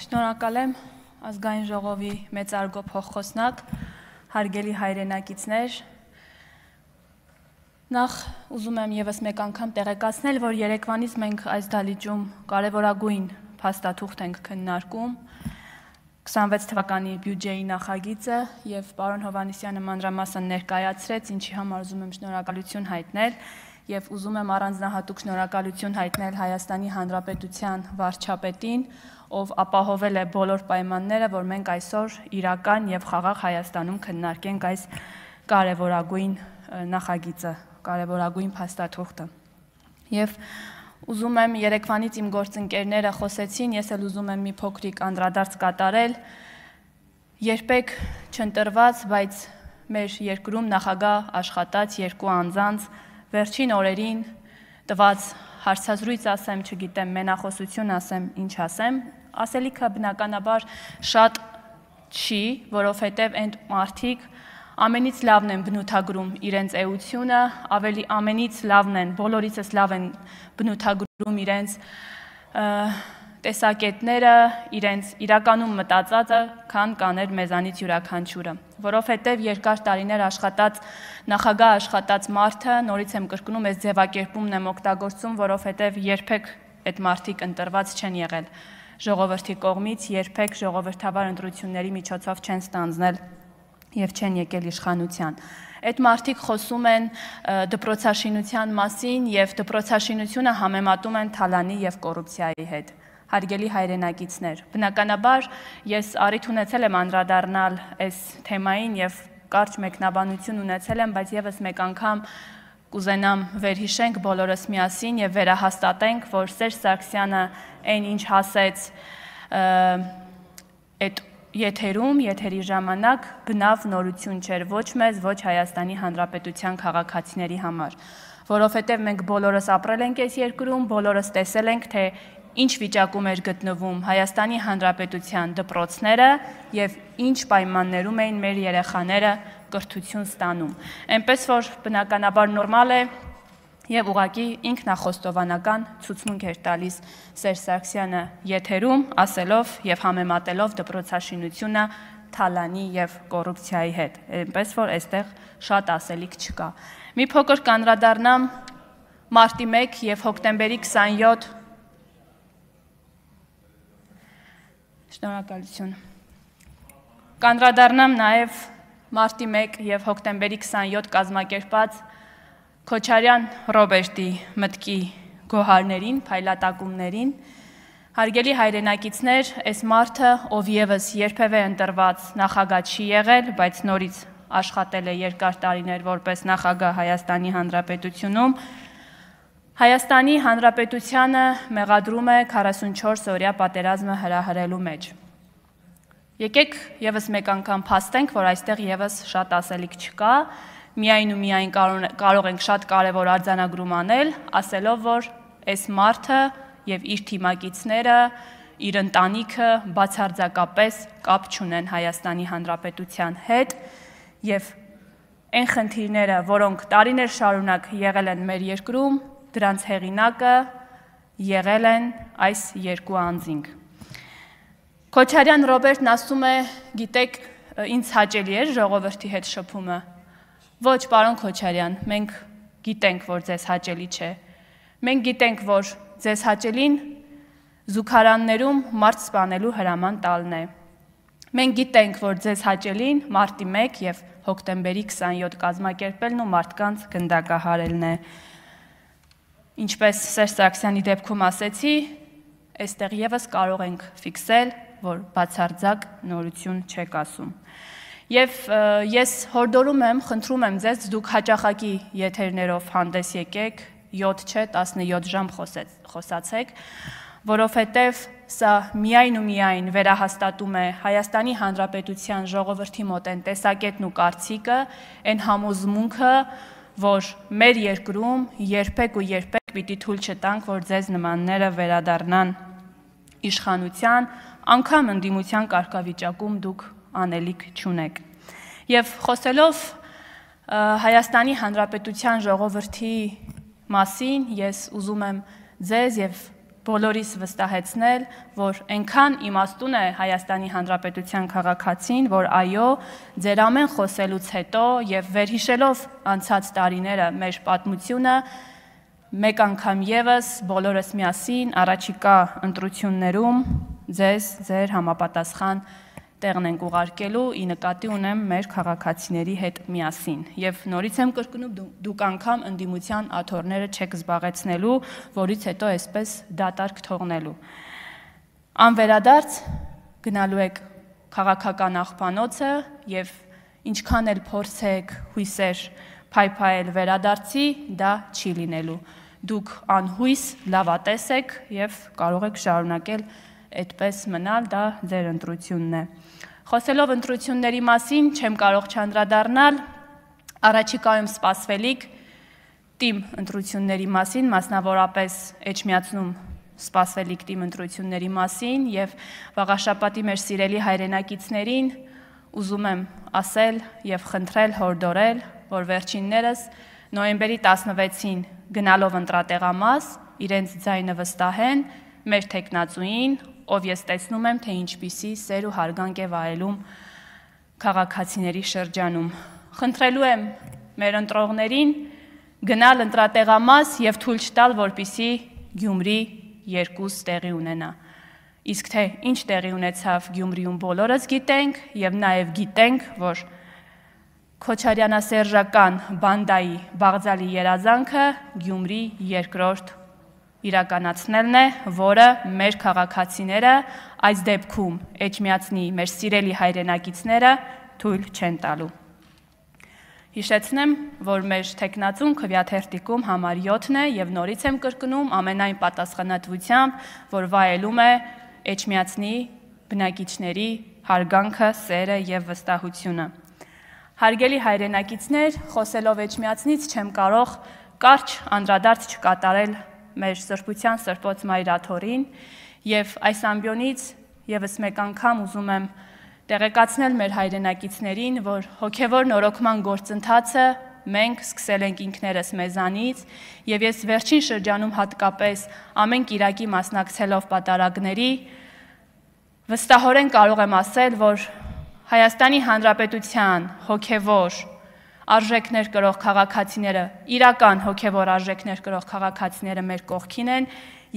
Շնորհակալ եմ ազգային ժողովի մեծարգո փոխխոսնակ, հարգելի հայրենակիցներ։ Նախ ուզում եմ եւս մեկ անգամ տեղեկացնել, որ երեկվանից մենք այս դահլիճում կարևորագույն փաստաթուղթ ենք քննարկում 26 թվականի բյուջեի նախագիծը եւ պարոն Հովհաննիսյանը մանրամասն ներկայացրեց, ինչի համար ուզում եմ շնորհակալություն հայտնել եւ ուզում եմ առանձնահատուկ շնորհակալություն հայտնել Հայաստանի Հանրապետության վարչապետին, ով ապահովել է բոլոր պայմանները, որ մենք այսօր իրական եւ խաղաղ Հայաստանում քննարկենք այս կարևորագույն նախագիծը, կարևորագույն փաստաթուղթը։ Եվ ուզում եմ երեկվանից իմ գործընկերները խոսեցին, ես էլ ուզում եմ մի փոքրիկ անդրադարձ կատարել, երբեք չընտրված, բայց մեր երկրում նախագահ աշխատած երկու անձանց վերջին օրերին տված հարցազրույց ասեմ, չգիտեմ, մենախոսություն ասեմ, ինչ ասեմ, ասելիքը բնականաբար շատ չի, որովհետև այն մարդիկ ամենից լավն են բնութագրում իրենց էությունը, ավելի ամենից լավն են, բոլորիցս լավ են բնութագրում իրենց տեսակետները, իրենց իրականում մտածածը, քան կաներ մեզանից յուրաքանչյուրը, որովհետև երկար տարիներ աշխատած նախագահ աշխատած մարդը, նորից եմ կրկնում, այս ձևակերպումն եմ օգտագործում, որովհետև երբեք այդ մարդիկ ընտրված չեն եղել ժողովրդի կողմից, երբեք ժողովրդավար ընտրությունների միջոցով չեն ստանձնել եւ չեն եկել իշխանության։ Այդ մարդիկ խոսում են դպրոցաշինության մասին եւ դպրոցաշինությունը համեմատում են թալանի եւ կոռուպցիայի հետ։ Հարգելի հայրենակիցներ, բնականաբար ես առիթ ունեցել եմ անդրադառնալ այս թեմային եւ կարճ մեկնաբանություն ունեցել եմ, բայց եւս մեկ անգամ կուզենամ վերհիշենք բոլորս միասին եւ վերահաստատենք, որ Սերժ Սարգսյանը այն ինչ ասեց այդ եթերի ժամանակ բնավ նորություն չէր ոչ մեզ, ոչ Հայաստանի Հանրապետության քաղաքացիների համար, որովհետև մենք բոլորս ապրել ենք այս երկրում, բոլորս տեսել ենք, թե ինչ վիճակում էր գտնվում Հայաստանի Հանրապետության դպրոցները եւ ինչ պայմաններում էին մեր երեխաները կրթություն ստանում։ Այնպես որ բնականաբար նորմալ է եւ ուղղակի ինքնախոստովանական ցուցմունք էր տալիս Սերժ Սարգսյանը եթերում, ասելով եւ համեմատելով դպրոցաշինությունը թալանի եւ կոռուպցիայի հետ։ Այնպես որ այստեղ շատ ասելիք չկա։ Մի փոքր կանդրադառնամ մարտի 1 եւ հոկտեմբերի 27 Շնորհակալություն։ Կանդրադառնամ նաև մարտի 1 եւ հոկտեմբերի 27 կազմակերպած Քոչարյան Ռոբերտի մտքի գոհարներին, փայլատակումներին։ Հարգելի հայրենակիցներ, այս մարդը, ով եւս երբևէ ընտրված նախագահ չի եղել, բայց նորից աշխատել է երկար տարիներ որպես նախագահ Հայաստանի Հանրապետությունում, Հայաստանի Հանրապետությանը մեղադրում է 44 օրյա պատերազմը հրահրելու մեջ։ Եկեք եւս մեկ անգամ փաստենք, որ այստեղ եւս շատ ասելիք չկա, միայն ու միայն կարող ենք շատ կարևոր արձանագրում անել, ասելով, որ այս մարդը եւ իր թիմակիցները, իր ընտանիքը բացարձակապես կապ չունեն Հայաստանի Հանրապետության հետ եւ այն խնդիրները, որոնք տարիներ շարունակ եղել են մեր երկրում, դրանց հեղինակը եղել են այս երկու անձինք։ Քոչարյան Ռոբերտն ասում է, գիտեք, ինձ հաճելի էր ժողովրդի հետ շփումը։ Ոչ, պարոն Քոչարյան, մենք գիտենք, որ ձեզ հաճելի չէ։ Մենք գիտենք, որ ձեզ հաճելին զուգարաններում մարդ սպանելու հրաման տալն է։ Մենք գիտենք, որ ձեզ հաճելին մարտի 1 եւ հոկտեմբերի 27 կազմակերպելն ու մարդկանց գնդակահարելն է։ Ինչպես Սերժ Սարգսյանի դեպքում ասեցի, այստեղ եւս կարող ենք ֆիքսել, որ բացարձակ նորություն չեք ասում։ Եվ ես հորդորում եմ, խնդրում եմ ձեզ, դուք հաճախակի եթերներով հանդես եկեք, 7 չէ, 17 ժամ խոսացեք, որովհետև սա միայն ու միայն վերահաստատում է Հայաստանի Հանրապետության ժողովրդի մոտ այն տեսակետն ու կարծիքը, այն համոզմունքը, որ մեր երկրում երբեք ու երբեք պիտի թույլ չտանք, որ ձեզ նմանները վերադառնան իշխանության, անգամ ընդդիմության կարգավիճակում դուք անելիք չունեք։ Եվ խոսելով Հայաստանի Հանրապետության ժողովրդի մասին, ես ուզում եմ ձեզ եւ բոլորիս վստահեցնել, որ այնքան իմաստուն է Հայաստանի Հանրապետության քաղաքացին, որ այո, ձեր ամեն խոսելուց հետո եւ վերհիշելով անցած տարիները մեր պատմությունը, մեկ անգամ եւս բոլորս միասին առաջիկա ընտրություններում ձեզ ձեր համապատասխան տեղն ենք ուղարկելու, ի նկատի ունեմ մեր քաղաքացիների հետ միասին։ Եվ նորից եմ կրկնում, դուք անգամ ընդդիմության աթոռները չեք զբաղեցնելու, որից հետո այսպես դատարկ թողնելու։ Անվերադարձ գնալու եք քաղաքական աղբանոցը եւ ինչքան էլ փորձեք հույսեր փայփայել վերադարձի, դա չի լինելու։ Դուք անհույս լավատես եք եւ կարող եք շարունակել այդպես մնալ, դա ձեր ընտրությունն է։ Խոսելով ընտրությունների մասին, չեմ կարող չանդրադառնալ առաջիկայում սպասվելիք թիմ ընտրությունների մասին, մասնավորապես Էջմիածնում սպասվելիք թիմ ընտրությունների մասին եւ վաղաշաբաթի մեր սիրելի հայրենակիցներին ուզում եմ ասել եւ խնդրել հորդորել, որ վերջիններս նոյեմբերի 16-ին գնալով ընտրատեղամաս իրենց ձայնը վստահեն մեր թեկնածուին, ով ես տեսնում եմ, թե ինչպիսի սեր ու հարգանք է վայելում քաղաքացիների շրջանում։ Խնդրելու եմ մեր ընտրողներին գնալ ընտրատեղամաս եւ թույլ չտալ, որպիսի Գյումրի 2 տեղի ունենա։ Իսկ թե ինչ տեղի ունեցավ Գյումրիում բոլորս գիտենք եւ նաեւ գիտենք, որ Քոչարյանասերժական բանդայի Բաղձալի երազանքը Գյումրի 2-րդ իրականացնելն է, որը մեր քաղաքացիները, այս դեպքում Էջմիածնի մեր սիրելի հայրենակիցները թույլ չեն տալու։ Հիշեցնեմ, որ մեր թեկնածուն քվեաթերթիկում համար 7-ն է եւ նորից եմ կրկնում ամենայն պատասխանատվությամբ, որ վայելում է Էջմիածնի բնակիչների հարգանքը, սերը եւ վստահությունը։ Հարգելի հայրենակիցներ, խոսելով Էջմիածնից չեմ կարող կարճ անդրադարձ չկատարել մեր սրբության սրբոց մայրաթորին եւ այս ամբիոնից եւս մեկ անգամ ուզում եմ տեղեկացնել մեր հայրենակիցներին, որ հոգեվոր նորոգման գործընթացը մենք սկսել ենք ինքներս մեզանից եւ ես վերջին շրջանում հատկապես ամեն կիրակի մասնակցելով պատարագների վստահորեն կարող եմ ասել, որ Հայաստանի Հանրապետության հոգեվոր արժեքներ կրող քաղաքացիները, իրական հոգեվոր արժեքներ կրող քաղաքացիները մեր կողքին են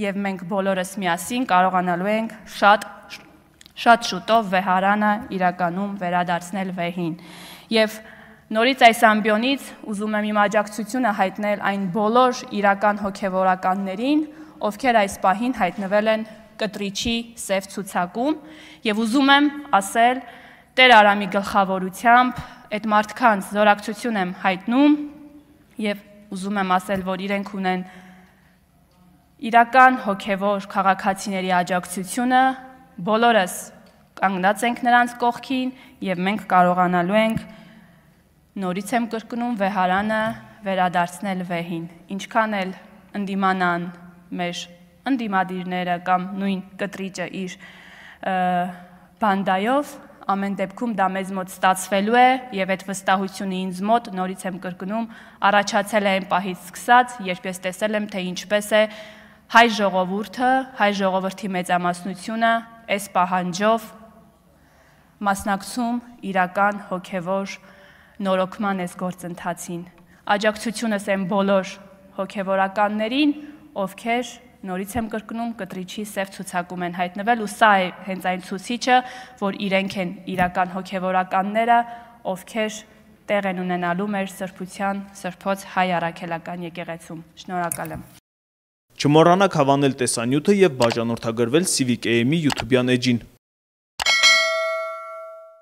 եւ մենք բոլորս միասին կարողանալու ենք շատ շուտով վեհարանը իրականում վերադարձնել վեհին։ Եվ նորից այս ամբիոնից ուզում եմ իմ աջակցությունը հայտնել այն բոլոր իրական հոգեվորականներին, ովքեր այս պահին հայտնվել են կտրիչի սև ցուցակում եւ ուզում եմ ասել Տեր Արամի գլխավորությամբ այդ մարդկանց զորակցություն եմ հայտնում եւ ուզում եմ ասել, որ իրենք ունեն իրական հոգեվոր քաղաքացիների աջակցությունը, բոլորս կանգնած ենք նրանց կողքին եւ մենք կարողանալու ենք նորից եմ կրկնում վեհարանը վերադարձնել վեհին։ Ինչքան էլ ընդդիմանան մեր ընդդիմադիրները կամ նույն կտրիճը իր բանդայով ամեն դեպքում դա մեզ մոտ ստացվելու է եւ այդ վստահությունը ինձ մոտ նորից եմ կրկնում առաջացել է այն պահից սկսած, երբ ես տեսել եմ, թե ինչպես է հայ ժողովուրդը, հայ ժողովրդի մեծամասնությունը այս պահանջով մասնակցում իրական հոգեվոր նորոգման այս գործընթացին։ Աջակցությունս եմ բոլոր հոգեվորականներին, ովքեր նորից եմ կրկնում կտրիչի սև ցուցակում են հայտնվել ու սա է հենց այն ցուցիչը, որ իրենք են իրական հոգեվորականները, ովքեր տեղ են ունենալու մեր սրբության սրբոց հայ առաքելական եկեղեցում։ Շնորհակալ եմ։ Չմոռանաք հավանել տեսանյութը եւ բաժանորդագրվել Civic AM-ի YouTube-յան էջին։